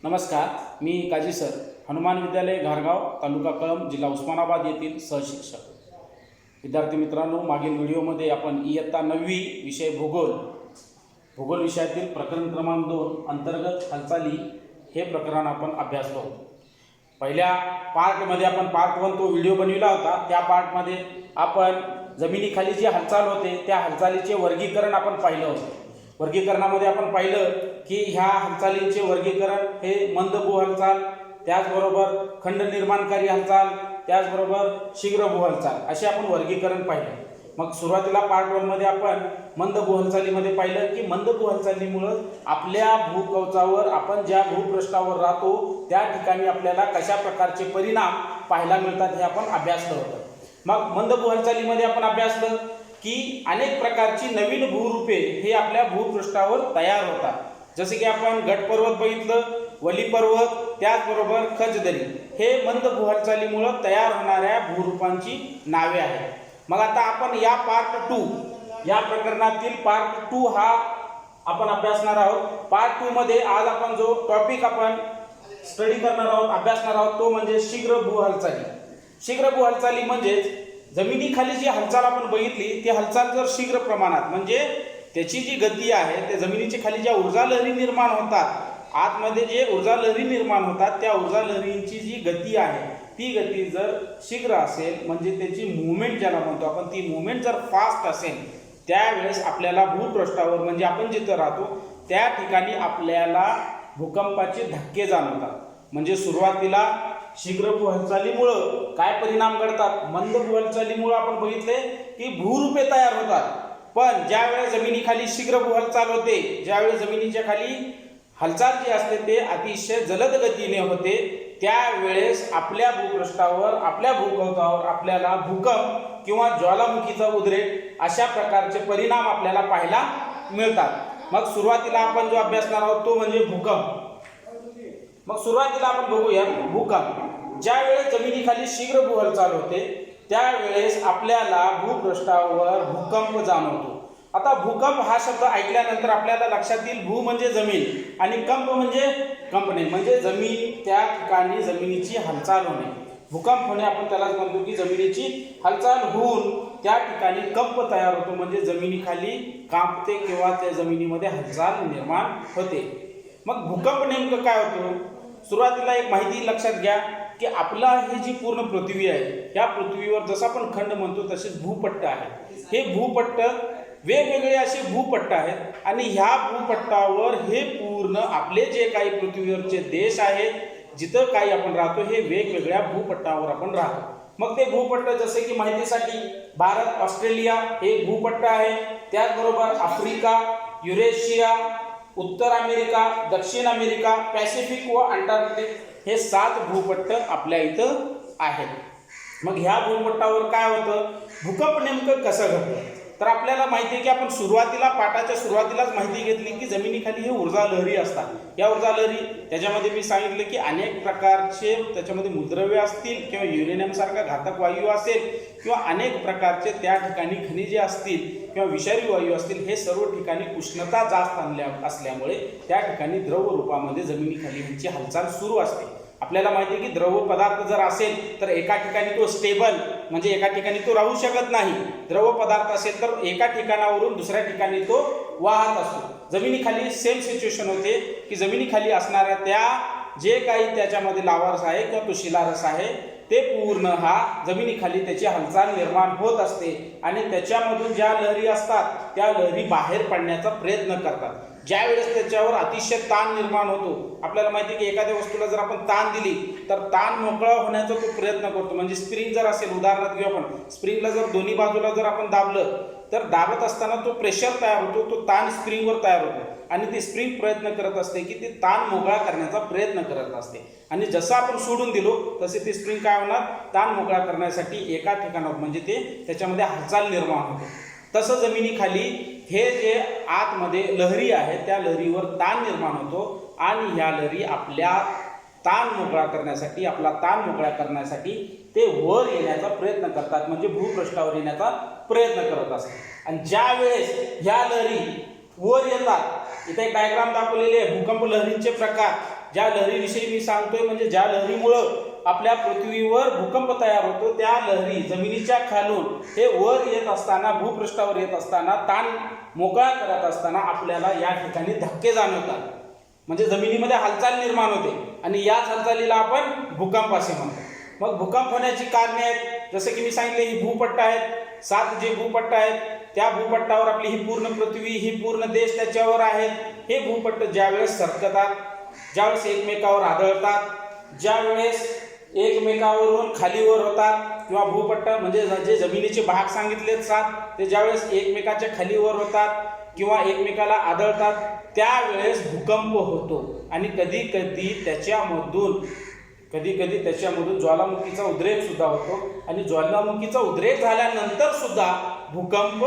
नमस्कार, मी काजी सर, हनुमान विद्यालय घारगाव, तालुका कळंब, जिल्हा उस्मानाबाद येथील सहशिक्षक. विद्यार्थी मित्रांनो, मागील व्हिडिओमध्ये आपण इयत्ता 9वी विषय भूगोल विषयातील प्रकरण क्रमांक 2 अंतर्गत हालचाली हे प्रकरण आपण अभ्यासलो होतो. पहिल्या पार्टमध्ये आपण पार्ट 1 तो व्हिडिओ बनविला होता. त्या पार्टमध्ये आपण जमिनीखाली जी हालचाल होते त्या हालचालीचे वर्गीकरण आपण पाहिलं होतं. वर्गीकरणामध्ये आपण पाहिलं की ह्या हालचालींचे वर्गीकरण हे मंदभू हालचाल, त्याचबरोबर खंड निर्माणकारी हालचाल, त्याचबरोबर शीघ्र भू हालचाल असे आपण वर्गीकरण पाहिलं. मग सुरुवातीला पार्ट 1 मध्ये आपण मंदभू हालचालीमध्ये पाहिलं की मंदभू हालचालीमुळं आपल्या भूकवचावर, आपण ज्या भूपृष्ठावर राहतो त्या ठिकाणी आपल्याला कशा प्रकारचे परिणाम पाहायला मिळतात हे आपण अभ्यासलं होतं. मग मंदभू हालचालीमध्ये आपण अभ्यासलं की अनेक प्रकारची नवीन भूरूपे हे आपल्या भूपृष्ठावर तयार होतात. जसे की आपण गट पर्वत बघितलं, वली पर्वत, त्याचबरोबर खचदरी, हे मंदभू हालचालीमुळे तयार होणाऱ्या भूरूपांची नावे आहेत. मग आता आपण या पार्ट 2 या प्रकरणातील पार्ट 2 हा आपण अभ्यासणार आहोत. पार्ट 2 मध्ये आज आपण जो टॉपिक आपण स्टडी करणार आहोत, अभ्यासणार आहोत, तो म्हणजे शीघ्र भू हालचाली. शीघ्र भू हालचाली म्हणजे जमिनीखाली जी हालचाल आपण बघितली ती हालचाल जर शीघ्र प्रमाणात, म्हणजे त्याची जी गती आहे, त्या जमिनीच्या खाली ज्या ऊर्जा लहरी निर्माण होतात, आतमध्ये जे ऊर्जा लहरी निर्माण होतात त्या ऊर्जा लहरींची जी गती आहे ती गती जर शीघ्र असेल, म्हणजे त्याची मुवमेंट ज्याला म्हणतो आपण, ती मुवमेंट जर फास्ट असेल, त्यावेळेस आपल्याला भूपृष्ठावर, म्हणजे आपण जिथं राहतो त्या ठिकाणी आपल्याला भूकंपाचे धक्के जाणवतात. म्हणजे सुरुवातीला शीघ्र भू हालचालीमुळं काय परिणाम घडतात, मंद भू हालचालीमुळं आपण बघितले की भूरूपे तयार होतात. पण ज्यावेळेस जमिनीखाली शीघ्र भू हालचाल होते, ज्यावेळेस जमिनीच्या खाली हालचाल जी असते ते अतिशय जलद गतीने होते, त्यावेळेस आपल्या भूपृष्ठावर, आपल्या भूकवचावर आपल्याला भूकंप किंवा ज्वालामुखीचा उद्रेक अशा प्रकारचे परिणाम आपल्याला पाहायला मिळतात. मग सुरुवातीला आपण जो अभ्यासणार आहोत तो म्हणजे भूकंप. मग सुरुवातीला आपण बघूया भूकंप. ज्यावेळेस जमिनीखाली शीघ्र भू हालचाल होते त्यावेळेस आपल्याला भूपृष्ठावर भूकंप जाणवतो. आता भूकंप हा शब्द ऐकल्यानंतर आपल्याला लक्षात येईल, भू म्हणजे जमीन आणि कंप म्हणजे कंपणे, म्हणजे जमीन, त्या ठिकाणी जमिनीची हालचाल होणे. भूकंप होणे आपण त्यालाच म्हणतो की जमिनीची हालचाल होऊन त्या ठिकाणी कंप तयार होतो, म्हणजे जमिनीखाली कांपते किंवा त्या जमिनीमध्ये हालचाल निर्माण होते. मग भूकंप नेमकं काय होतं? सुरुवातीला एक माहिती लक्षात घ्या की आपला ही जी पूर्ण पृथ्वी आहे, या पृथ्वीवर जसं आपण खंड म्हणतो तसेच भूपट्ट आहे. हे भूपट्ट वेगवेगळे असे भूपट्ट आहेत आणि ह्या भूपट्टावर हे पूर्ण आपले जे काही पृथ्वीवरचे देश आहेत, जिथं काही आपण राहतो, हे वेगवेगळ्या भूपट्टावर आपण राहतो. मग ते भूपट्ट जसे की माहितीसाठी भारत, ऑस्ट्रेलिया हे भूपट्ट आहे, त्याचबरोबर आफ्रिका, युरेशिया, उत्तर अमेरिका, दक्षिण अमेरिका, पॅसिफिक व अंटार्क्टिक हे 7 भूपट्ट आपल्या इथं आहेत. मग ह्या भूपट्टावर काय होतं, भूकंप नेमकं कसं घडतं? तर आपल्याला माहिती आहे की आपण सुरुवातीला पाठाच्या सुरुवातीलाच माहिती घेतली की जमिनीखाली हे ऊर्जा लहरी असतात. या ऊर्जा लहरी, त्याच्यामध्ये मी सांगितलं की अनेक प्रकारचे त्याच्यामध्ये मूलद्रव्य असतील किंवा युरेनियम सारखा घातक वायू असेल किंवा अनेक प्रकारचे त्या ठिकाणी खनिजे असतील किंवा विषारी वायू असतील, हे सर्व ठिकाणी उष्णता जास्त असल्यामुळे त्या ठिकाणी द्रव रूपामध्ये जमिनीखाली ह्यांची हालचाल सुरू असते. आपल्याला माहिती आहे की द्रव पदार्थ जर असेल तर एका ठिकाणी तो स्टेबल, म्हणजे एका ठिकाणी तो राहू शकत नाही. द्रव पदार्थ असेल तर एका ठिकाणावरून दुसऱ्या ठिकाणी तो वाहत असतो. जमिनीखाली सेम सिच्युएशन होते की जमिनीखाली असणाऱ्या त्या जे काही त्याच्यामध्ये लावारस आहे किंवा तो शिलारस आहे ते पूर्ण हा जमिनीखाली त्याची हालचाल निर्माण होत असते आणि त्याच्यामधून ज्या लहरी असतात त्या लहरी बाहेर पडण्याचा प्रयत्न करतात. ज्यावेळेस त्याच्यावर अतिशय ताण निर्माण होतो, आपल्याला माहिती आहे की एखाद्या वस्तूला जर आपण ताण दिली तर ताण मोकळा होण्याचा तो प्रयत्न करतो. म्हणजे स्प्रिंग जर असेल, उदाहरणार्थ घेऊ आपण, स्प्रिंगला जर दोन्ही बाजूला जर आपण दाबलं तर दाबत असताना तो प्रेशर तयार होतो, तो ताण स्प्रिंगवर तयार होतो आणि ती स्प्रिंग प्रयत्न करत असते की ती ताण मोकळा करण्याचा प्रयत्न करत असते. आणि जसं आपण सोडून दिलो तसे ती स्प्रिंग काय होणार, ताण मोकळा करण्यासाठी एका ठिकाणावर, म्हणजे ते त्याच्यामध्ये हालचाल निर्माण होते. तसं जमिनीखाली हे जे आतमध्ये लहरी आहे त्या लहरीवर ताण निर्माण होतो आणि ह्या लहरी आपल्या ताण मोकळा करण्यासाठी, आपला ताण मोकळा करण्यासाठी ते वर येण्याचा प्रयत्न करतात, म्हणजे भूपृष्ठावर येण्याचा प्रयत्न करत असतात. आणि ज्या वेळेस ह्या लहरी वर येतात, इथे एक डायग्राम दाखवलेली आहे भूकंप लहरींचे प्रकार. ज्या लहरीविषयी मी सांगतोय म्हणजे ज्या लहरीमुळं आपल्या पृथ्वीवर भूकंप तयार होतो, त्या लहरी जमिनीच्या खालून हे वर येत असताना, भूपृष्ठावर येत असताना, ताण मोकळा करत असताना आपल्याला या ठिकाणी धक्के जाणवतात, म्हणजे जमिनीमध्ये हालचाल निर्माण होते आणि याच हालचालीला आपण भूकंप असे म्हणतो. मग भूकंप होण्याची कारणे आहेत, जसे की मी सांगितले, ही भूपट्ट आहेत, 7 जे भूपट्ट आहेत, त्या भूपट्टावर आपली ही पूर्ण पृथ्वी, ही पूर्ण देश त्याच्यावर आहेत. हे भूपट्ट ज्यावेळेस सरकतात, ज्यावेळेस एकमेकावर आदळतात, ज्यावेळेस एकमेकावरून खालीवर होतात, किंवा भूपट्ट म्हणजे जे जमिनीचे भाग सांगितलेत 7, ते ज्यावेळेस एकमेकाच्या खालीवर होतात किंवा एकमेकाला आदळतात, त्यावेळेस भूकंप होतो. आणि कधी कधी त्याच्यामधून ज्वालामुखीचा उद्रेक सुद्धा होतो, आणि ज्वालामुखीचा उद्रेक झाल्यानंतर सुद्धा भूकंप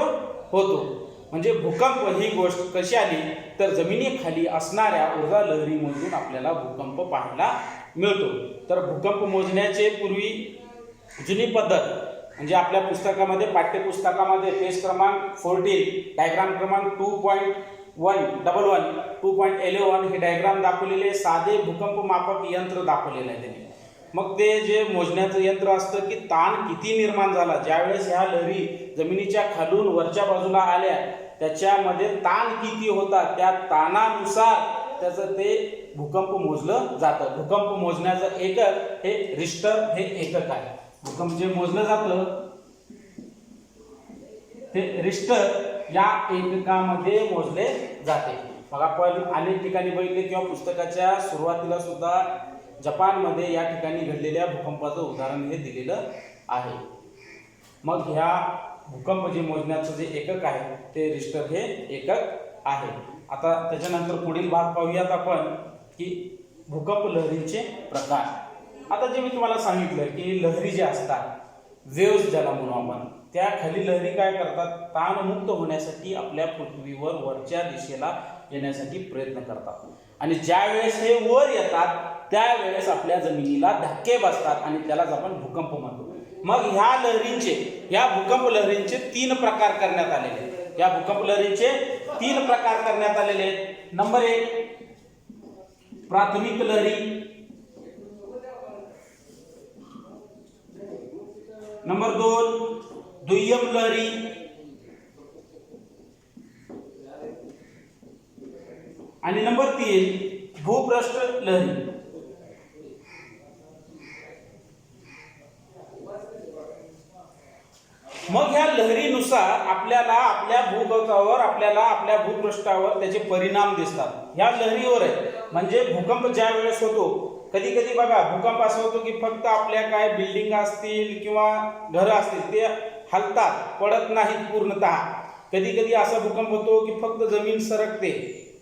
होतो. म्हणजे भूकंप ही गोष्ट कशी आली तर जमिनीखाली असणाऱ्या ऊर्जा लहरीमधून आपल्याला भूकंप पाहायला मिळतो. तर भूकंप मोजण्याचे पूर्वी जुनी पद्धत म्हणजे आपल्या पुस्तकामध्ये, पाठ्यपुस्तकामध्ये पेज क्रमांक 14 डायग्राम क्रमांक 2.11 हे डायग्राम दाखवलेले साधे भूकंप मापक यंत्र दाखवलेलं आहे त्यांनी. मग ते जे मोजण्याचं यंत्र असतं की ताण किती निर्माण झाला, ज्यावेळेस ह्या लहरी जमिनीच्या खालून वरच्या बाजूला आल्या, त्याच्यामध्ये ताण किती होता, त्या ताणानुसार त्याचं ते भूकंप मोजलं जातं. भूकंप मोजण्याचं एकक हे रिश्टर हे एकक आहे. भूकंप जे मोजलं जातं ते रिश्टर या एककामध्ये मोजले जाते. मग आपण अनेक ठिकाणी बघितले किंवा पुस्तकाच्या सुरुवातीला सुद्धा जपानमध्ये या ठिकाणी घडलेल्या भूकंपाचं उदाहरण हे दिलेलं आहे. मग ह्या भूकंप जे मोजण्याचं जे एकक आहे ते रिश्टर हे एकक आहे. आता त्याच्यानंतर पुढील भाग पाहूयात आपण की भूकंप लहरींचे प्रकार. आता जे मी तुम्हाला सांगितलं की लहरी जे असतात, वेव्स ज्याला म्हणू आपण, त्या खाली लहरी काय करतात, ताणमुक्त होण्यासाठी आपल्या पृथ्वीवर वरच्या दिशेला येण्यासाठी प्रयत्न करतात. आणि ज्या वेळेस हे वर येतात त्यावेळेस आपल्या जमिनीला धक्के बसतात आणि त्यालाच आपण भूकंप म्हणतो. मग ह्या भूकंप लहरींचे 3 प्रकार करण्यात आलेले आहेत. या भूकंप लहरींचे 3 प्रकार करण्यात आलेले आहेत. नंबर 1 प्राथमिक लहरी, नंबर 2 दुय्यम लहरी, आणि नंबर 3 भूपृष्ठ लहरी. मग ह्या लहरीनुसार आपल्याला आपल्या भूगोलावर, आपल्या भूपृष्ठावर त्याचे परिणाम दिसतात. ह्या लहरीवर आहे. म्हणजे भूकंप ज्या वेळेस होतो, कधी कधी बघा भूकंप असं होतो की फक्त आपल्या काय बिल्डिंग असतील किंवा घरं असतील ते हलतात, पडत नाहीत पूर्णतः. कधी कधी असा भूकंप होतो की फक्त जमीन सरकते,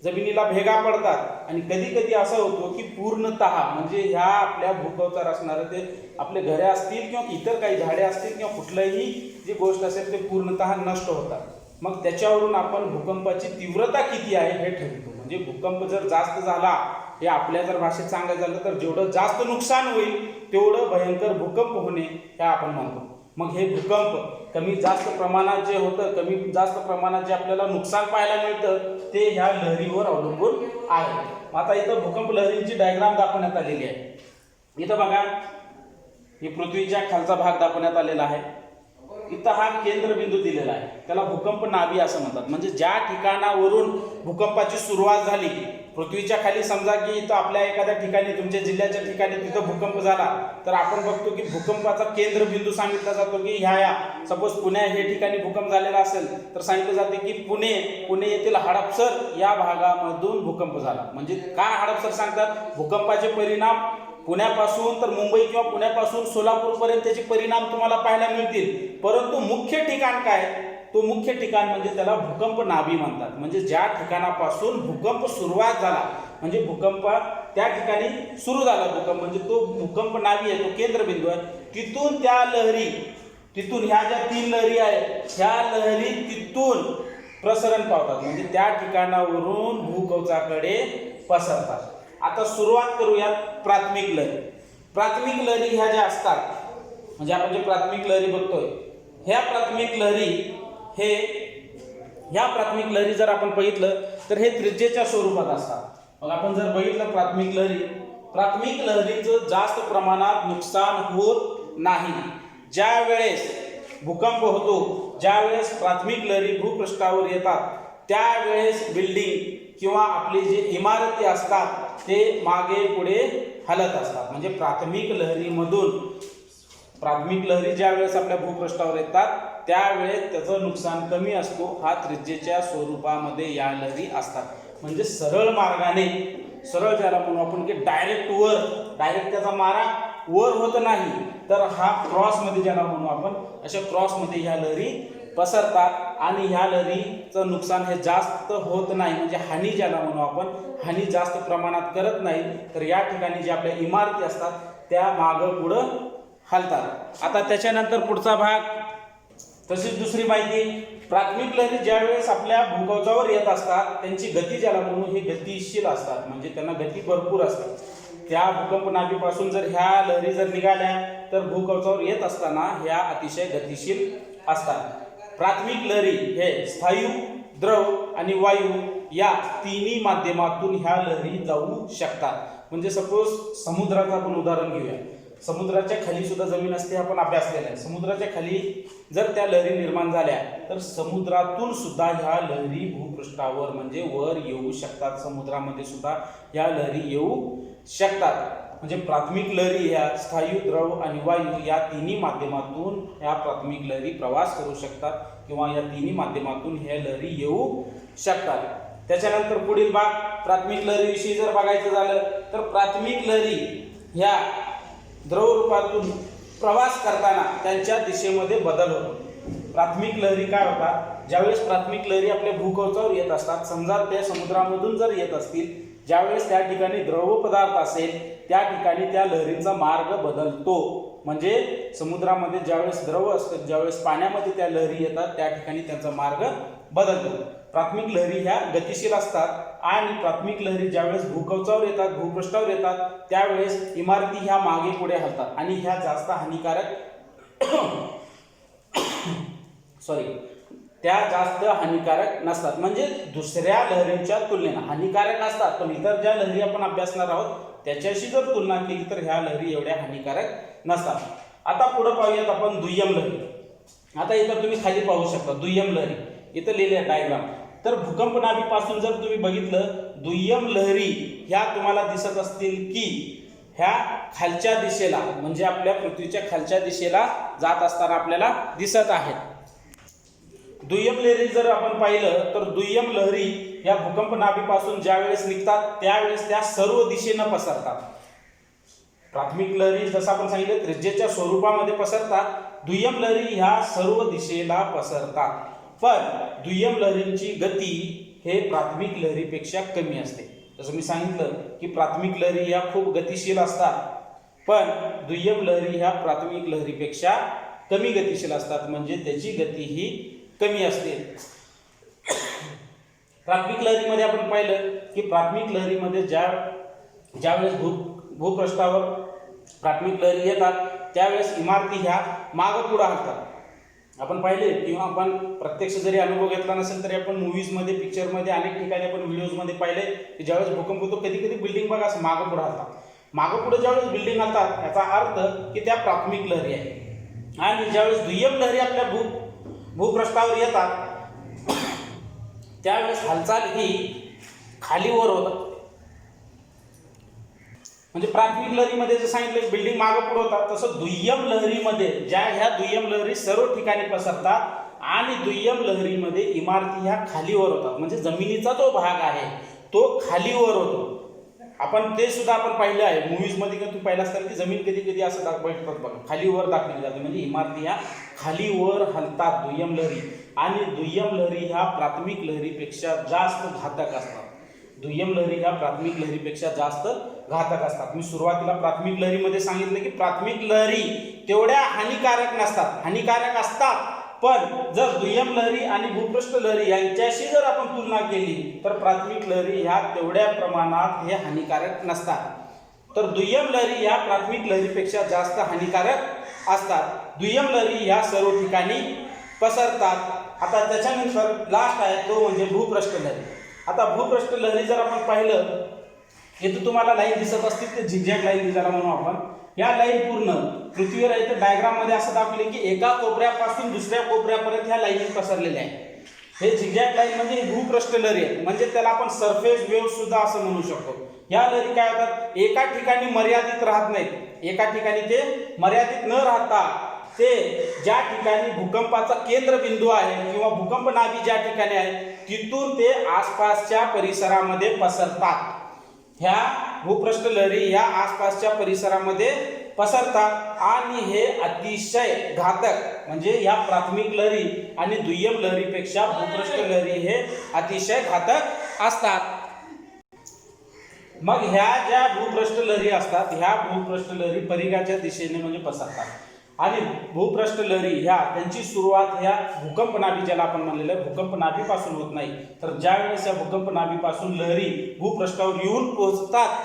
जमिनीला भेगा पडतात. आणि कधी कधी असं होतो की पूर्णतः म्हणजे ह्या आपल्या भूकवचार असणारे ते आपले घरे असतील किंवा इतर काही झाडे असतील किंवा कुठलंही जी गोष्ट असेल ते पूर्णतः नष्ट होतात. मग त्याच्यावरून आपण भूकंपाची तीव्रता किती आहे हे ठरवतो. म्हणजे भूकंप जर जास्त झाला, हे आपल्या जर भाषेत सांगायचं झालं तर जेवढं जास्त नुकसान होईल तेवढं भयंकर भूकंप होणे हे आपण म्हणतो. मग हे भूकंप कमी जास्त प्रमाणात जे होतं, कमी जास्त प्रमाणात जे आपल्याला नुकसान पाहायला मिळतं ते ह्या लहरीवर अवलंबून आहे. आता इथं भूकंप लहरींची डायग्राम दाखवण्यात आलेली आहे. इथं बघा, ही पृथ्वीच्या खालचा भाग दाखवण्यात आलेला आहे. इथं हा केंद्रबिंदू दिलेला आहे, त्याला भूकंप नाभी असं म्हणतात. म्हणजे ज्या ठिकाणावरून भूकंपाची सुरुवात झाली, पृथ्वीच्या खाली समजा की इथं आपल्या एखाद्या ठिकाणी, तुमच्या जिल्ह्याच्या ठिकाणी तिथं भूकंप झाला, तर आपण बघतो की भूकंपाचा केंद्रबिंदू सांगितला जातो की ह्या सपोज पुणे हे ठिकाणी भूकंप झालेला असेल तर सांगितलं जाते की पुणे येथील हडपसर या भागामधून भूकंप झाला. म्हणजे काय हडपसर सांगतात, भूकंपाचे परिणाम पुण्यापासून तर मुंबई किंवा पुण्यापासून सोलापूरपर्यंत त्याचे परिणाम तुम्हाला पाहायला मिळतील. परंतु मुख्य ठिकाण काय, तो मुख्य ठिकाण म्हणजे त्याला भूकंप नाभी म्हणतात. म्हणजे ज्या ठिकाणापासून भूकंप सुरुवात झाला, म्हणजे भूकंप त्या ठिकाणी सुरू झाला भूकंप, म्हणजे तो भूकंप नाभी आहे, तो केंद्रबिंदू आहे. तिथून त्या लहरी, तिथून ह्या ज्या 3 लहरी आहेत, ह्या लहरी तिथून प्रसरण पावतात. म्हणजे त्या ठिकाणावरून भूकवचाकडे पसरतात. आता सुरुवात करूयात प्राथमिक लहरी. प्राथमिक लहरी ह्या ज्या असतात, म्हणजे आपण जे प्राथमिक लहरी बघतोय, ह्या प्राथमिक लहरी जर आपण बघितलं तर हे त्रिज्येच्या स्वरूपात असतात. मग आपण जर बघितलं प्राथमिक लहरीचं जास्त प्रमाणात नुकसान होत नाही. ज्या वेळेस भूकंप होतो, ज्या वेळेस प्राथमिक लहरी भूपृष्ठावर येतात, त्यावेळेस बिल्डिंग किंवा आपले जे इमारती असतात ते मागे पुढे हलत असतात. म्हणजे प्राथमिक लहरी ज्या वेळेस आपल्या भूपृष्ठावर येतात त्यावेळेस त्याचं नुकसान कमी असतो. हा त्रिज्येच्या स्वरूपामध्ये या लहरी असतात. म्हणजे सरळ मार्गाने, सरळ ज्याला म्हणू आपण की डायरेक्ट त्याचा मारा वर होत नाही, तर हा क्रॉसमध्ये ज्याला म्हणू आपण, अशा क्रॉसमध्ये ह्या लहरी पसरतात आणि ह्या लहरीचं नुकसान हे जास्त होत नाही. म्हणजे हानी ज्याला म्हणू आपण, हानी जास्त प्रमाणात करत नाही. तर या ठिकाणी जे आपल्या इमारती असतात त्या मागं पुढं हलतात. आता त्याच्यानंतर पुढचा भाग, तशीच दुसरी माहिती, प्राथमिक लहरी ज्या वेळेस आपल्या भूकवचावर येत असतात त्यांची गती ज्याला म्हणू हे गतिशील असतात. म्हणजे त्यांना गती भरपूर असते. त्या भूकंप नाभीपासून जर ह्या लहरी जर निघाल्या तर भूकवचावर येत असताना ह्या अतिशय गतिशील असतात. प्राथमिक लहरी हे स्थायू, द्रव आणि वायू या तिन्ही माध्यमातून ह्या लहरी जाऊ शकतात. म्हणजे सपोज समुद्राचं आपण उदाहरण घेऊया. समुद्राच्या खाली सुद्धा जमीन असते, आपण अभ्यासलेलं आहे. समुद्राच्या खाली जर त्या लहरी निर्माण झाल्या तर समुद्रातून सुद्धा ह्या लहरी भूपृष्ठावर म्हणजे वर येऊ शकतात. समुद्रामध्ये सुद्धा ह्या लहरी येऊ शकतात. म्हणजे प्राथमिक लहरी ह्या स्थायू, द्रव आणि वायू या तिन्ही माध्यमातून ह्या प्राथमिक लहरी प्रवास करू शकतात किंवा या तिन्ही माध्यमातून ह्या लहरी येऊ शकतात. त्याच्यानंतर पुढील भाग, प्राथमिक लहरीविषयी जर बघायचं झालं तर प्राथमिक लहरी ह्या द्रव रूपातून प्रवास करताना त्यांच्या दिशेमध्ये बदल होतो. प्राथमिक लहरी काय होतात, ज्यावेळेस प्राथमिक लहरी आपल्या भूकवचावर येत असतात, समजा ते समुद्रामधून जर येत असतील, ज्यावेळेस त्या ठिकाणी द्रव पदार्थ असेल त्या ठिकाणी त्या लहरींचा मार्ग बदलतो. म्हणजे समुद्रामध्ये ज्यावेळेस द्रव असतात, ज्यावेळेस पाण्यामध्ये त्या लहरी येतात त्या ठिकाणी त्यांचा मार्ग बदलतो. प्राथमिक लहरी ह्या गतिशील असतात आणि प्राथमिक लहरी ज्यावेळेस भूकवचावर येतात, भूपृष्ठावर येतात त्यावेळेस इमारती ह्या मागे पुढे हलतात आणि ह्या जास्त हानिकारक नसतात. म्हणजे दुसऱ्या लहरींच्या तुलनेने हानिकारक असतात, पण इतर ज्या लहरी आपण अभ्यासणार आहोत त्याच्याशी जर तुलना केली तर ह्या लहरी एवढ्या हानिकारक नसतात. आता पुढे पाहूयात आपण दुय्यम लहरी. आता इथं तुम्ही खाली पाहू शकता दुय्यम लहरी, इथं लिहिले आहे डायग्राम. तर भूकंप नाभीपासून जर तुम्ही बघितलं, दुय्यम लहरी ह्या तुम्हाला दिसत असतील की ह्या खालच्या दिशेला म्हणजे आपल्या पृथ्वीच्या खालच्या दिशेला जात असताना आपल्याला दिसत आहेत. दुय्यम लहरी जर आपण पाहिलं तर दुय्यम लहरी ह्या भूकंप नाभीपासून ज्या वेळेस निघतात त्यावेळेस त्या सर्व दिशेनं पसरतात. प्राथमिक लहरी जसं आपण सांगितलं त्रिज्येच्या स्वरूपामध्ये पसरतात, दुय्यम लहरी ह्या सर्व दिशेला पसरतात. पण दुय्यम लहरींची गती हे प्राथमिक लहरीपेक्षा कमी असते. जसं मी सांगितलं की प्राथमिक लहरी ह्या खूप गतिशील असतात, पण दुय्यम लहरी ह्या प्राथमिक लहरीपेक्षा कमी गतिशील असतात. म्हणजे त्याची गती ही कमी असते. प्राथमिक लहरीमध्ये आपण पाहिलं की प्राथमिक लहरीमध्ये ज्यावेळेस भूपृष्ठावर प्राथमिक लहरी येतात त्यावेळेस इमारती ह्या मागं पुढे हलतात. आपण पाहिले किंवा आपण प्रत्यक्ष जरी अनुभव घेतला नसेल तरी आपण मूव्हीजमध्ये, पिक्चरमध्ये, अनेक ठिकाणी आपण व्हिडिओजमध्ये पाहिले की ज्यावेळेस भूकंप होतो कधी कधी बिल्डिंग बघा असं मागं पुढे हलतात. मागं पुढे ज्यावेळेस बिल्डिंग हलतात याचा अर्थ की त्या प्राथमिक लहरी आहे. आणि ज्यावेळेस दुय्यम लहरी आपल्या भूपृष्ठावर येतात त्यावेळेस हालचाल ही खाली वर होतात. म्हणजे प्राथमिक लहरीमध्ये जर सांगितलं बिल्डिंग मागं पुढे होतात, तसं दुय्यम लहरीमध्ये ह्या दुय्यम लहरी सर्व ठिकाणी पसरतात आणि दुय्यम लहरीमध्ये इमारती ह्या खालीवर होतात. म्हणजे जमिनीचा जो भाग आहे तो खालीवर होतो. आपण ते सुद्धा आपण पाहिलं आहे मूव्हीजमध्ये किंवा तुम्ही पाहिलं असताना की जमीन कधी कधी असं दाखवतात बघा, खालीवर दाखवली जाते. म्हणजे इमारती ह्या खालीवर हलतात दुय्यम लहरी. आणि दुय्यम लहरी ह्या प्राथमिक लहरीपेक्षा जास्त घातक असतात. दुय्यम लहरी ह्या प्राथमिक लहरीपेक्षा जास्त घातक असतात. मी सुरुवातीला प्राथमिक लहरीमध्ये सांगितलं की प्राथमिक लहरी तेवढ्या हानिकारक नसतात, हानिकारक असतात, पण जर दुय्यम लहरी आणि भूपृष्ठ लहरी यांच्याशी जर आपण तुलना केली तर प्राथमिक लहरी ह्या तेवढ्या प्रमाणात हे हानिकारक नसतात. तर दुय्यम लहरी ह्या प्राथमिक लहरीपेक्षा जास्त हानिकारक असतात. दुय्यम लहरी ह्या सर्व ठिकाणी पसरतात. आता त्याच्यानंतर लास्ट आहे तो म्हणजे भूपृष्ठ लहरी. आता भूपृष्ठ लहरी जर आपण पाहिलं इथं तुम्हाला लाईन दिसत असतील ते झिगझॅग लाईन ज्याला म्हणू आपण. या लाईन पूर्ण पृथ्वीवर इथं डायग्राम मध्ये असं दाखवले की एका कोपऱ्यापासून दुसऱ्या कोपऱ्यापर्यंत ह्या लाईनी पसरलेल्या आहेत. हे झिगझॅग लाईन म्हणजे भूपृष्ठ लहरी आहेत, म्हणजे त्याला आपण सरफेस वेव्ह सुद्धा असं म्हणू शकतो. या लहरी काय होतात, एका ठिकाणी मर्यादित राहत नाहीत. एका ठिकाणी ते मर्यादित न राहता ते ज्या ठिकाणी भूकंपाचा केंद्रबिंदू आहे किंवा भूकंप नाभी ज्या ठिकाणी आहे तिथून ते आसपासच्या परिसरामध्ये पसरतात. ह्या भूपृष्ठ लहरी या आसपासच्या परिसरामध्ये पसरतात आणि हे अतिशय घातक, म्हणजे या प्राथमिक लहरी आणि दुय्यम लहरीपेक्षा भूपृष्ठ लहरी हे अतिशय घातक असतात. मग ह्या ज्या भूपृष्ठ लहरी असतात ह्या भूपृष्ठ लहरी परिघाच्या दिशेने म्हणजे पसरतात आणि भूपृष्ठ लहरी ह्या त्यांची सुरुवात ह्या भूकंप नाभी ज्याला आपण म्हणलेलं आहे भूकंप नाभीपासून होत नाही, तर ज्या वेळेस या भूकंप नाभीपासून लहरी भूपृष्ठावर येऊन पोहोचतात,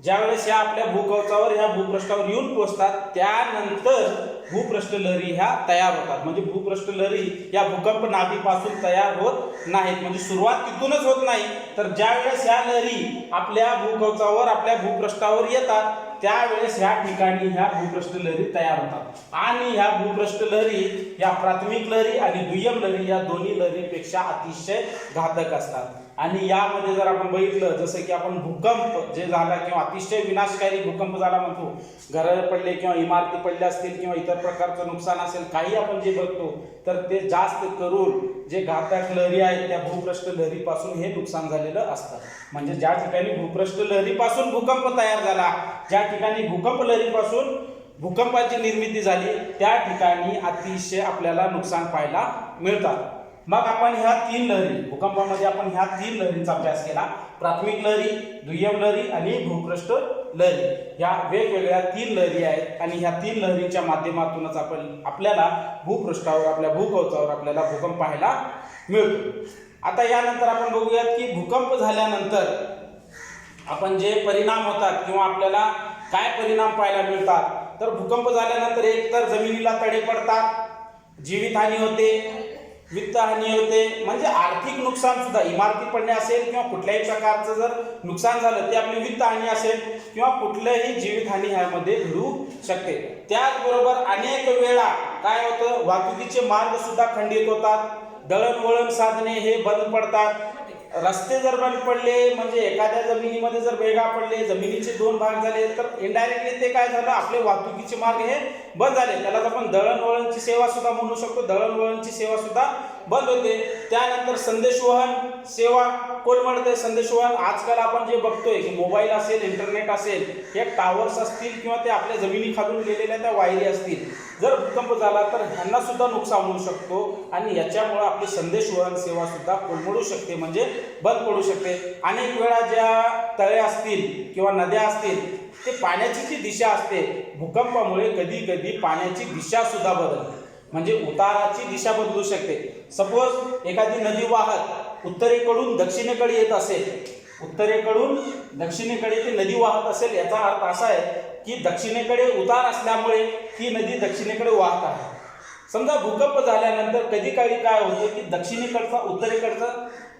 ज्यावेळेस ह्या आपल्या भूकवचावर ह्या भूपृष्ठावर येऊन पोहोचतात त्यानंतर भूपृष्ठ लहरी ह्या तयार होतात. म्हणजे भूपृष्ठ लहरी या भूकंप नाभीपासून तयार होत नाहीत, म्हणजे सुरुवात तिथूनच होत नाही. तर ज्या वेळेस ह्या लहरी आपल्या भूकवचावर आपल्या भूपृष्ठावर येतात त्यावेळेस ह्या ठिकाणी ह्या भूपृष्ठ लहरी तयार होतात आणि ह्या भूपृष्ठ लहरी या प्राथमिक लहरी आणि दुय्यम लहरी या दोन्ही लहरीपेक्षा अतिशय घातक असतात. आणि यामध्ये जर आपण बघितलं जसं की आपण भूकंप जे झाला किंवा अतिशय विनाशकारी भूकंप झाला म्हणतो, घरं पडले किंवा इमारती पडल्या असतील किंवा इतर प्रकारचं नुकसान असेल काही आपण जे बघतो तर ते जास्त करून जे घातक लहरी आहेत त्या भूपृष्ठ लहरीपासून हे नुकसान झालेलं असतं. म्हणजे ज्या ठिकाणी भूपृष्ठ लहरीपासून भूकंप तयार झाला, ज्या ठिकाणी भूकंप लहरीपासून भूकंपाची निर्मिती झाली त्या ठिकाणी अतिशय आपल्याला नुकसान पाहायला मिळतात. मग आपण ह्या तीन लहरी भूकंपामध्ये आपण ह्या तीन लहरींचा अभ्यास केला. प्राथमिक लहरी, दुय्यम लहरी आणि भूपृष्ठ लहरी या वेगवेगळ्या तीन लहरी आहेत आणि ह्या तीन लहरींच्या माध्यमातूनच आपल्याला भूपृष्ठावर आपल्या भूकवचावर आपल्याला भूकंप पाहायला मिळतो. आता यानंतर आपण बघूयात की भूकंप झाल्यानंतर आपण जे परिणाम होतात किंवा आपल्याला काय परिणाम पाहायला मिळतात. तर भूकंप झाल्यानंतर एकतर जमिनीला तडे पडतात, जीवितहानी होते, वित्तहानी होते, म्हणजे आर्थिक नुकसान सुद्धा इमारती पडणे असेल किंवा कुठल्याही प्रकारचं जर नुकसान झालं ते आपली वित्तहानी असेल किंवा कुठल्याही जीवितहानी ह्यामध्ये घडू शकते. त्याचबरोबर अनेक वेळा काय होतं, वाहतुकीचे मार्ग सुद्धा खंडित होतात, दळणवळण साधने हे बंद पडतात, रस्ते जर बंद पडले म्हणजे एखाद्या जमिनीमध्ये जर भेगा पडले, जमिनीचे दोन भाग झाले तर इनडायरेक्टली ते काय झालं, आपले वाहतुकीचे मार्ग हे बंद झाले. त्याला आपण दळणवळणची सेवा सुद्धा म्हणू शकतो, दळणवळणची सेवा सुद्धा बंद होते. त्यानंतर संदेशवहन सेवा कोलमडते. संदेशवहन आजकाल आपण जे बघतोय की मोबाईल असेल, इंटरनेट असेल, हे टावर्स असतील किंवा ते आपल्या जमिनी खालून गेलेल्या त्या वायरी असतील, जर भूकंप झाला तर ह्यांना सुद्धा नुकसान होऊ शकतो आणि याच्यामुळे आपली संदेशवहन सेवा सुद्धा कोलमडू शकते, म्हणजे बंद पडू शकते. अनेक वेळा ज्या तळे असतील किंवा नद्या असतील ते पाण्याची जी दिशा असते भूकंपामुळे कधी कधी पाण्याची दिशा सुद्धा बदलते, म्हणजे उताराची दिशा बदलू शकते. सपोज एखादी नदी वाहत उत्तरेकडून दक्षिणेकडे येत असेल, उत्तरेकडून दक्षिणेकडे ती नदी वाहत असेल, याचा अर्थ असा आहे की दक्षिणेकडे उतार असल्यामुळे ती नदी दक्षिणेकडे वाहत आहे. समजा भूकंप झाल्यानंतर कधी काळी काय होतं की दक्षिणेकडचा उत्तरेकडचा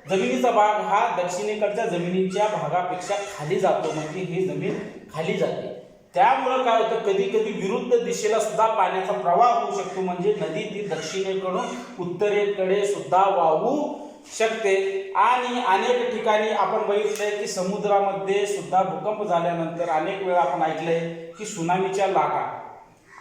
जमिनीचा भाग हा दक्षिणेकडच्या जमिनीच्या भागापेक्षा खाली जातो, म्हणजे ही जमीन खाली जाते. त्यामुळे काय होतं, कधी कधी विरुद्ध दिशेला सुद्धा पाण्याचा प्रवाह होऊ शकतो, म्हणजे नदी ती दक्षिणेकडून उत्तरेकडे सुद्धा वाहू शकते. आणि अनेक ठिकाणी आपण बघितलंय की समुद्रामध्ये सुद्धा भूकंप झाल्यानंतर अनेक वेळा आपण ऐकलंय की सुनामीच्या लाटा,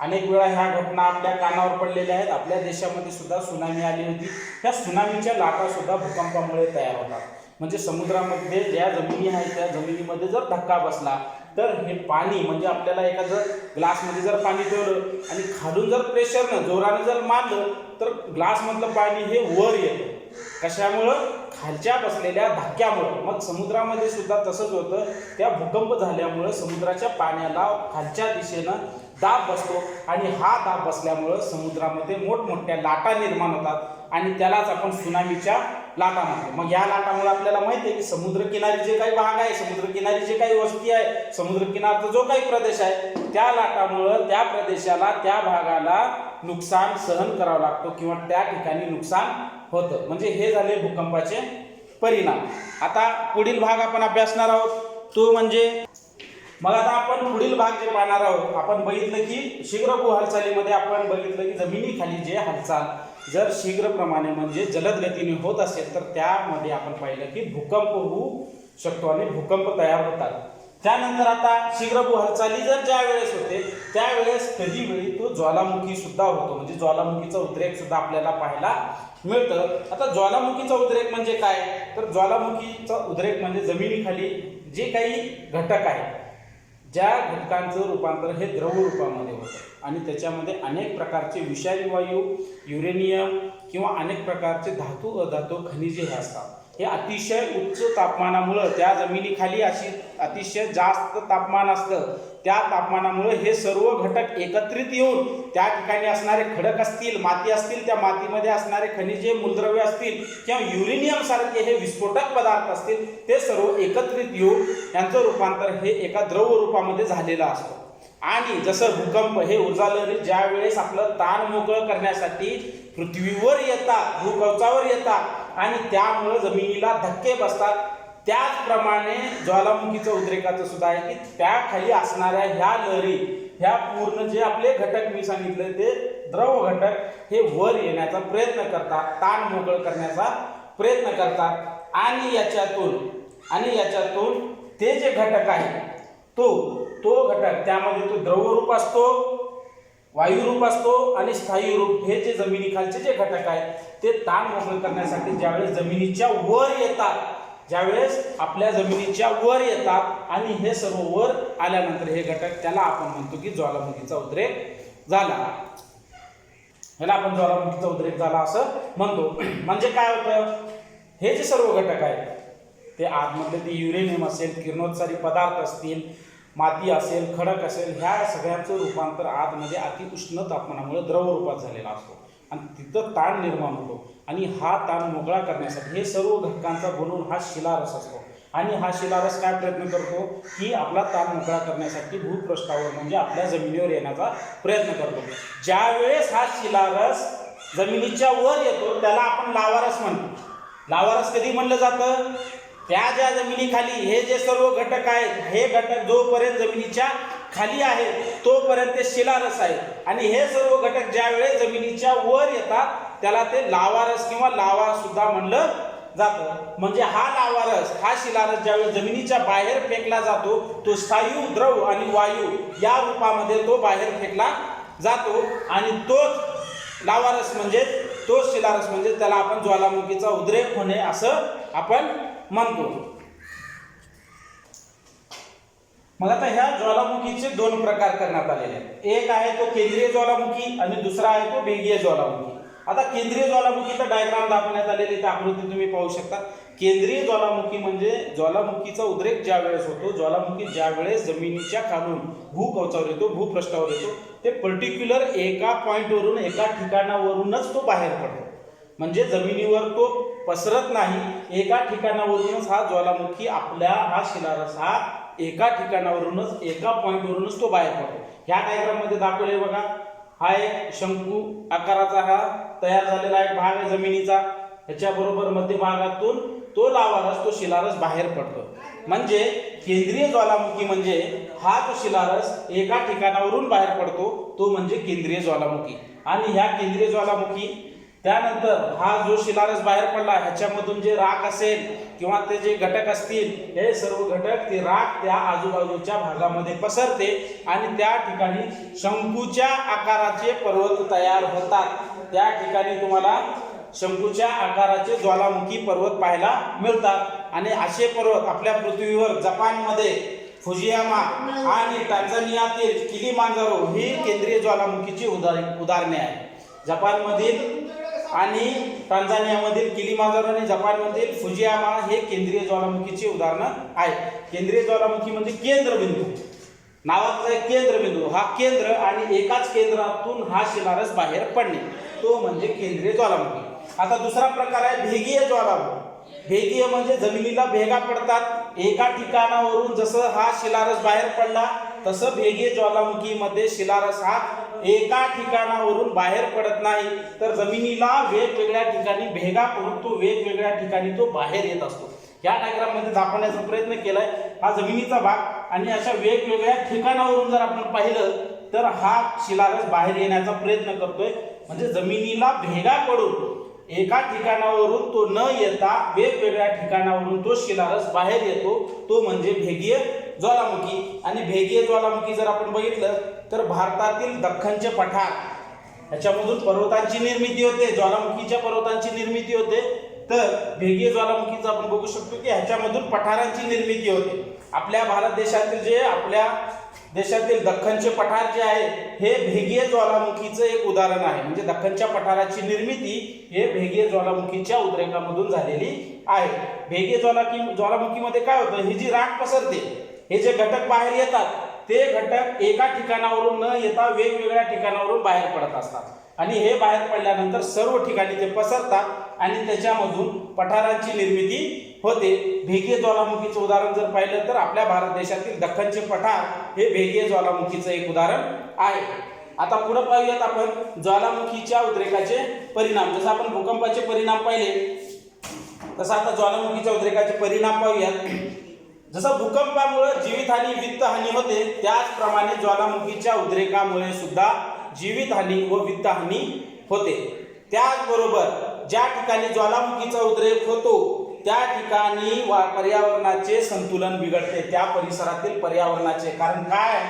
अनेक वेळा ह्या घटना आपल्या कानावर पडलेल्या आहेत. आपल्या देशामध्ये सुद्धा सुनामी आली होती. ह्या सुनामीच्या लाटा सुद्धा भूकंपामुळे तयार होतात. म्हणजे समुद्रामध्ये ज्या जमिनी आहेत त्या जमिनीमध्ये जर धक्का बसला तर हे पाणी, म्हणजे आपल्याला एखादं ग्लासमध्ये जर पाणी ठेवलं आणि खालून जर प्रेशरनं जोराने जर मारलं तर ग्लासमधलं पाणी हे वर येतं. कशामुळं, खालच्या बसलेल्या धक्क्यामुळं. मग समुद्रामध्ये सुद्धा तसंच होतं. त्या भूकंप झाल्यामुळं समुद्राच्या पाण्याला खालच्या दिशेनं दाब बसतो आणि हा दाब बसल्यामुळं समुद्रामध्ये मोठमोठ्या लाटा निर्माण होतात आणि त्यालाच आपण सुनामीच्या लाटा म्हणतो. मग या लाटामुळे आपल्याला माहिती आहे की समुद्रकिनारी जे काही भाग आहे, समुद्रकिनारी जे काही वस्ती आहे, समुद्रकिनारचा जो काही प्रदेश आहे त्या लाटामुळं त्या प्रदेशाला, त्या भागाला नुकसान सहन करावं लागतो किंवा त्या ठिकाणी नुकसान होतं. म्हणजे हे झाले भूकंपाचे परिणाम. आता पुढील भाग आपण अभ्यासणार आहोत तो म्हणजे मग आता आपण पुढील भाग जे पाहणार आहोत, आपण बघितलं की शीघ्र भू हालचालीमध्ये आपण बघितलं की जमिनीखाली जे हालचाल जर शीघ्रप्रमाणे म्हणजे जलद गतीने होत असेल तर त्यामध्ये आपण पाहिलं की भूकंप होऊ शकतो आणि भूकंप तयार होतात. त्यानंतर आता शीघ्र भू हालचाली जर ज्या वेळेस होते त्यावेळेस कधी वेळी तो ज्वालामुखी सुद्धा होतो, म्हणजे ज्वालामुखीचा उद्रेक सुद्धा आपल्याला पाहायला मिळतं. आता ज्वालामुखीचा उद्रेक म्हणजे काय, तर ज्वालामुखीचा उद्रेक म्हणजे जमिनीखाली जे काही घटक आहेत ज्या घटकांचं रूपांतर हे द्रव रूपामध्ये होतं आणि त्याच्यामध्ये अनेक प्रकारचे विषारी वायू, युरेनियम किंवा अनेक प्रकारचे धातू अधातू खनिजे हे असतात. हे अतिशय उच्च तापमानामुळं त्या जमिनीखाली अशी अतिशय जास्त तापमान असतं, त्या तापमानामुळे हे सर्व घटक एकत्रित येऊन त्या ठिकाणी असणारे खडक असतील, माती असतील, त्या मातीमध्ये असणारे खनिजे, मूलद्रव्य असतील किंवा युरेनियम सारखे हे विस्फोटक पदार्थ असतील, ते सर्व एकत्रित येऊन यांचं रूपांतर हे एका द्रव रूपामध्ये झालेलं असतं. आणि जसं भूकंप हे ऊर्जा लहरी ज्या वेळेस आपलं ताण मोकळं करण्यासाठी पृथ्वीवर येतात, भूकवचावर येतात आणि त्यामुळे जमिनीला धक्के बसतात, त्याचप्रमाणे ज्वालामुखीचं उद्रेकाचं सुद्धा आहे की त्याखाली असणाऱ्या ह्या लहरी, ह्या पूर्ण जे आपले घटक मी सांगितले ते द्रव घटक हे वर येण्याचा प्रयत्न करतात, ताण मोकळं करण्याचा प्रयत्न करतात आणि याच्यातून ते जे घटक आहे तो घटक त्यामध्ये तो द्रव रूप असतो, वायू रूप असतो आणि स्थायी रूप, हे जे जमिनीखालचे जे घटक आहेत ते ताण मोकळं करण्यासाठी ज्यावेळेस जमिनीच्या वर येतात, ज्यावेळेस आपल्या जमिनीच्या वर येतात आणि हे सर्व वर आल्यानंतर हे घटक त्याला आपण म्हणतो की ज्वालामुखीचा उद्रेक झाला, ह्याला आपण ज्वालामुखीचा उद्रेक झाला असं म्हणतो. म्हणजे काय होतं, हे जे सर्व घटक आहेत ते आतमधले ते युरेनियम असेल, किरणोत्सारी पदार्थ असतील, माती असेल, खडक असेल, ह्या सगळ्यांचं रूपांतर आतमध्ये अतिउष्ण तापमानामुळे द्रव रूपात झालेला असतो आणि तिथं ताण निर्माण होतो आणि हा ताण मोकळा करण्यासाठी हे सर्व घटकांचा बनून हा शिलारस असतो आणि हा शिलारस काय प्रयत्न करतो की आपला ताण मोकळा करण्यासाठी भूपृष्ठावर म्हणजे आपल्या जमिनीवर येण्याचा प्रयत्न करतो. ज्या वेळेस हा शिलारस जमिनीच्या वर येतो त्याला आपण लावारस म्हणतो. लावारस कधी म्हणलं जातं, त्या ज्या जमिनीखाली हे जे सर्व घटक आहेत, हे घटक जोपर्यंत जमिनीच्या खाली आहेत तोपर्यंत ते शिलारस आहे आणि हे सर्व घटक ज्या वेळेस जमिनीच्या वर येतात त्याला ते लावारस किंवा लावा सुद्धा म्हणलं जातं. म्हणजे हा लावारस, हा शिलारस ज्यावेळेस जमिनीच्या बाहेर फेकला जातो तो स्थायू, द्रव आणि वायू या रूपामध्ये तो बाहेर फेकला जातो आणि तोच लावारस म्हणजे तोच शिलारस म्हणजे त्याला आपण ज्वालामुखीचा उद्रेक होणे असं आपण म्हणतो. मग आता ह्या ज्वालामुखीचे दोन प्रकार करण्यात आलेले आहेत. एक आहे तो केंद्रीय ज्वालामुखी आणि दुसरा आहे तो भेगीय ज्वालामुखी. आता केंद्रीय ज्वालामुखीचा डायग्राम दाखवण्यात आलेली ती आकृती तुम्ही पाहू शकता. केंद्रीय ज्वालामुखी म्हणजे ज्वालामुखीचा उद्रेक ज्या वेळेस होतो, ज्वालामुखी ज्या वेळेस जमिनीच्या खालून भूकवचावर येतो, भूपृष्ठावर येतो, ते पर्टिक्युलर एका पॉइंटवरून, एका ठिकाणावरूनच तो बाहेर पडतो. म्हणजे जमिनीवर तो पसरत नाही, एका ठिकाणावरूनच हा ज्वालामुखी आपल्या हा शिलारस हा एका ठिकाणावरूनच, एका पॉइंटवरूनच तो बाहेर पडतो. ह्या डायग्राममध्ये दाखवले बघा, हा एक शंकू आकाराचा हा तयार झालेला एक भाग आहे जमिनीचा, ह्याच्याबरोबर मध्यभागातून तो लावारस, तो शिलारस बाहेर पडतो. म्हणजे केंद्रीय ज्वालामुखी म्हणजे हा जो शिलारस एका ठिकाणावरून बाहेर पडतो तो म्हणजे केंद्रीय ज्वालामुखी. आणि ह्या केंद्रीय ज्वालामुखी त्यानंतर हा जो शिलारस बाहेर पडला ह्याच्यामधून जे राख असेल किंवा ते जे घटक असतील, हे सर्व घटक ते राख त्या आजूबाजूच्या भागामध्ये पसरते आणि त्या ठिकाणी शंकूच्या आकाराचे पर्वत तयार होतात. त्या ठिकाणी तुम्हाला शंकूच्या आकाराचे ज्वालामुखी पर्वत पाहायला मिळतात. आणि असे पर्वत आपल्या पृथ्वीवर जपानमध्ये फुजियामा आणि टांझानियातील किलिमांजारो ही केंद्रीय ज्वालामुखीची उदाहरणे आहेत. जपानमधील आणि टांझानियामधील किलिमांजारो आणि जपानमधील फुजियामा हे केंद्रीय ज्वालामुखीची उदाहरणं आहेत. केंद्रीय ज्वालामुखी म्हणजे केंद्रबिंदू, नावाचा एक केंद्रबिंदू, हा केंद्र आणि एकाच केंद्रातून हा शिलारस बाहेर पडणे, तो म्हणजे केंद्रीय ज्वालामुखी. आता दुसरा प्रकार आहे भेगीय ज्वालामुखी. भेगीय म्हणजे जमिनीला भेगा पडतात, एका ठिकाणावरून जसं हा शिलारस बाहेर पडला तसं भेगीय ज्वालामुखीमध्ये शिलारस हा एका ठिकाणावरून बाहेर पडत नाही, तर जमिनीला वेगवेगळ्या ठिकाणी भेगा पडून तो वेगवेगळ्या ठिकाणी तो बाहेर येत असतो. या डायग्राममध्ये दाखवण्याचा प्रयत्न केलाय। हा जमिनीचा भाग आणि अशा वेगवेगळ्या ठिकाणावरून जर आपण पाहिलं तर हा शिलारस बाहेर येण्याचा प्रयत्न करतोय, म्हणजे जमिनीला भेगा पडून एका ठिकाणावरून तो न येता वेगवेगळ्या ठिकाणावरून तो शिलारस बाहेर येतो, तो म्हणजे भेगीय ज्वालामुखी। आणि भेगीय ज्वालामुखी जर आपण बघितलं तर भारतातील दख्खनचे पठार ह्याच्यामधून पर्वतांची निर्मिती होते, ज्वालामुखीच्या पर्वतांची निर्मिती होते। तर भेगीय ज्वालामुखीचं आपण बघू शकतो की ह्याच्यामधून पठारांची निर्मिती होते। आपल्या भारत देशातील आपल्या देशातील दख्खनचे पठार जे आहे हे भेगीय ज्वालामुखीचं एक उदाहरण आहे, म्हणजे दख्खनच्या पठाराची निर्मिती हे भेगीय ज्वालामुखीच्या उद्रेकामधून झालेली आहे। भेगीय ज्वालामुखीमध्ये काय होतं, ही जी राख पसरते, हे जे घटक बाहेर येतात ते घटक एका ठिकाणावरून न येता वेगवेगळ्या ठिकाणावरून बाहेर पडत असतात आणि हे बाहेर पडल्यानंतर सर्व ठिकाणी ते पसरतात आणि त्याच्यामधून पठारांची निर्मिती होते। भेगीय ज्वालामुखीचं उदाहरण जर पाहिलं तर आपल्या भारत देशातील दख्खनचे पठार हे भेगीय ज्वालामुखीचं एक उदाहरण आहे। आता पुढे पाहूयात आपण ज्वालामुखीच्या उद्रेकाचे परिणाम। जसं आपण भूकंपाचे परिणाम पाहिले तसं आता ज्वालामुखीच्या उद्रेकाचे परिणाम पाहूयात। जसं भूकंपामुळे जीवितहानी वित्तहानी होते त्याचप्रमाणे ज्वालामुखीच्या उद्रेकामुळे सुद्धा जीवितहानी व वित्तहानी होते। त्याचबरोबर ज्या ठिकाणी ज्वालामुखीचा उद्रेक होतो त्या ठिकाणी पर्यावरणाचे संतुलन बिघडते, त्या परिसरातील पर्यावरणाचे। कारण काय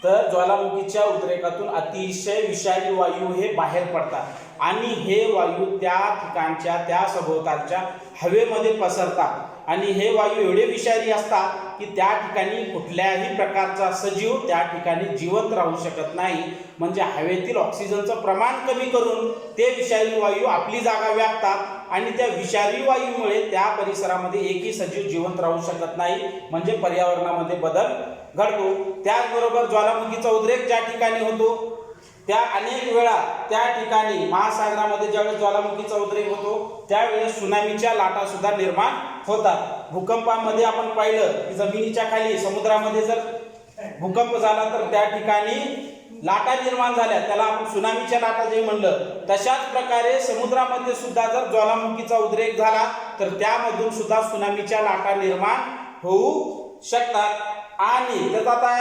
तर ज्वालामुखीच्या उद्रेकातून अतिशय विषारी वायू हे बाहेर पडतात आणि हे वायू त्या ठिकाणच्या त्या सभोवतालच्या हवेमध्ये पसरतात आणि हे वायू एवढे विषारी असतात की त्या ठिकाणी कुठल्याही प्रकारचा सजीव त्या ठिकाणी जिवंत राहू शकत नाही। म्हणजे हवेतील ऑक्सिजनचं प्रमाण कमी करून ते विषारी वायू आपली जागा व्यापतात आणि त्या विषारी वायूमुळे त्या परिसरामध्ये एकही सजीव जिवंत राहू शकत नाही, म्हणजे पर्यावरणामध्ये बदल घडतो। त्याचबरोबर ज्वालामुखीचा उद्रेक ज्या ठिकाणी होतो त्या अनेक वेळा त्या ठिकाणी महासागरामध्ये ज्यावेळेस ज्वालामुखीचा उद्रेक होतो त्यावेळेस सुनामीच्या लाटा सुद्धा निर्माण होतात। भूकंपामध्ये आपण पाहिलं की जमिनीच्या खाली समुद्रामध्ये जर भूकंप झाला तर त्या ठिकाणी लाटा निर्माण झाल्या, त्याला आपण सुनामीच्या लाटा जे म्हणलं, तशाच प्रकारे समुद्रामध्ये सुद्धा जर ज्वालामुखीचा उद्रेक झाला तर त्यामधून सुद्धा सुनामीच्या लाटा निर्माण होऊ शकतात। आणि त्यात आता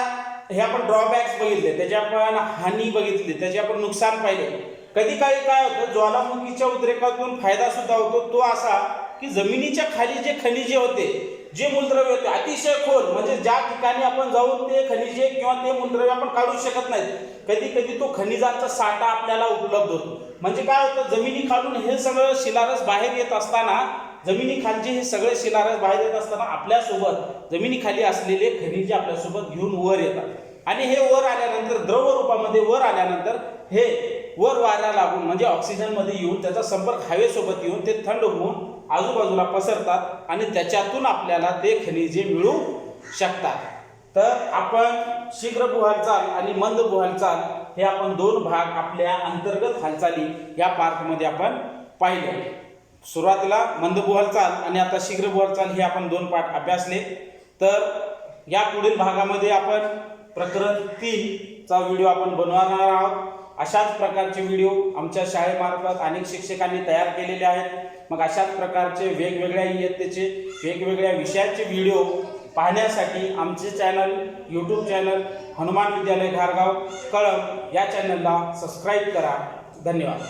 हे आपण ड्रॉबॅक्स बघितले, त्याची आपण हानी बघितली, त्याचे आपण नुकसान पाहिले। कधी काही काय होतं ज्वालामुखीच्या उद्रेकातून फायदा सुद्धा होतो, तो असा की जमिनीच्या खाली जे खनिजे होते, जे मूलद्रव्य होते अतिशय खोल, म्हणजे ज्या ठिकाणी आपण जाऊन ते खनिजे किंवा ते मूलद्रव्य आपण काढू शकत नाहीत, कधी कधी तो खनिजांचा साठा आपल्याला उपलब्ध होतो। म्हणजे काय होतं जमिनी खालून हे सगळं शिलारस बाहेर येत असताना, जमिनी खालचे हे सगळे शिलारस बाहेर येत असताना आपल्यासोबत जमिनी खाली असलेले खनिजे आपल्यासोबत घेऊन वर येतात आणि हे वर आल्यानंतर द्रव रूपामध्ये वर आल्यानंतर हे वर वाऱ्या लागून म्हणजे ऑक्सिजन मध्ये येऊन त्याचा संपर्क हवेसोबत येऊन ते थंड होऊन आजूबाजूला पसरतात आणि त्याच्यातून आपल्याला ते खनिजे मिळू शकतात। तर आपण शीघ्र हालचाल आणि मंद हालचाल हे आपण दोन भाग आपल्या अंतर्गत हालचाली या पार्टमध्ये आपण पाहिले। सुरुवातीला मंद हालचाल आणि आता शीघ्र हालचाल हे आपण दोन पाठ अभ्यासले। तर या पुढील भागामध्ये आपण प्रकरण 3 चा व्हिडिओ आपण बनवणार आहोत। अशाच प्रकारचे व्हिडिओ आमच्या शाळेमार्फत अनेक शिक्षकांनी तयार केलेले आहेत। मग अशाच प्रकारचे वेगवेगळ्या इयत्तेचे वेगवेगळ्या विषयाचे व्हिडिओ पाहण्यासाठी आमचे चॅनल यूट्यूब चॅनल हनुमान विद्यालय घारगाव कळंब या चॅनलला सबस्क्राईब करा। धन्यवाद।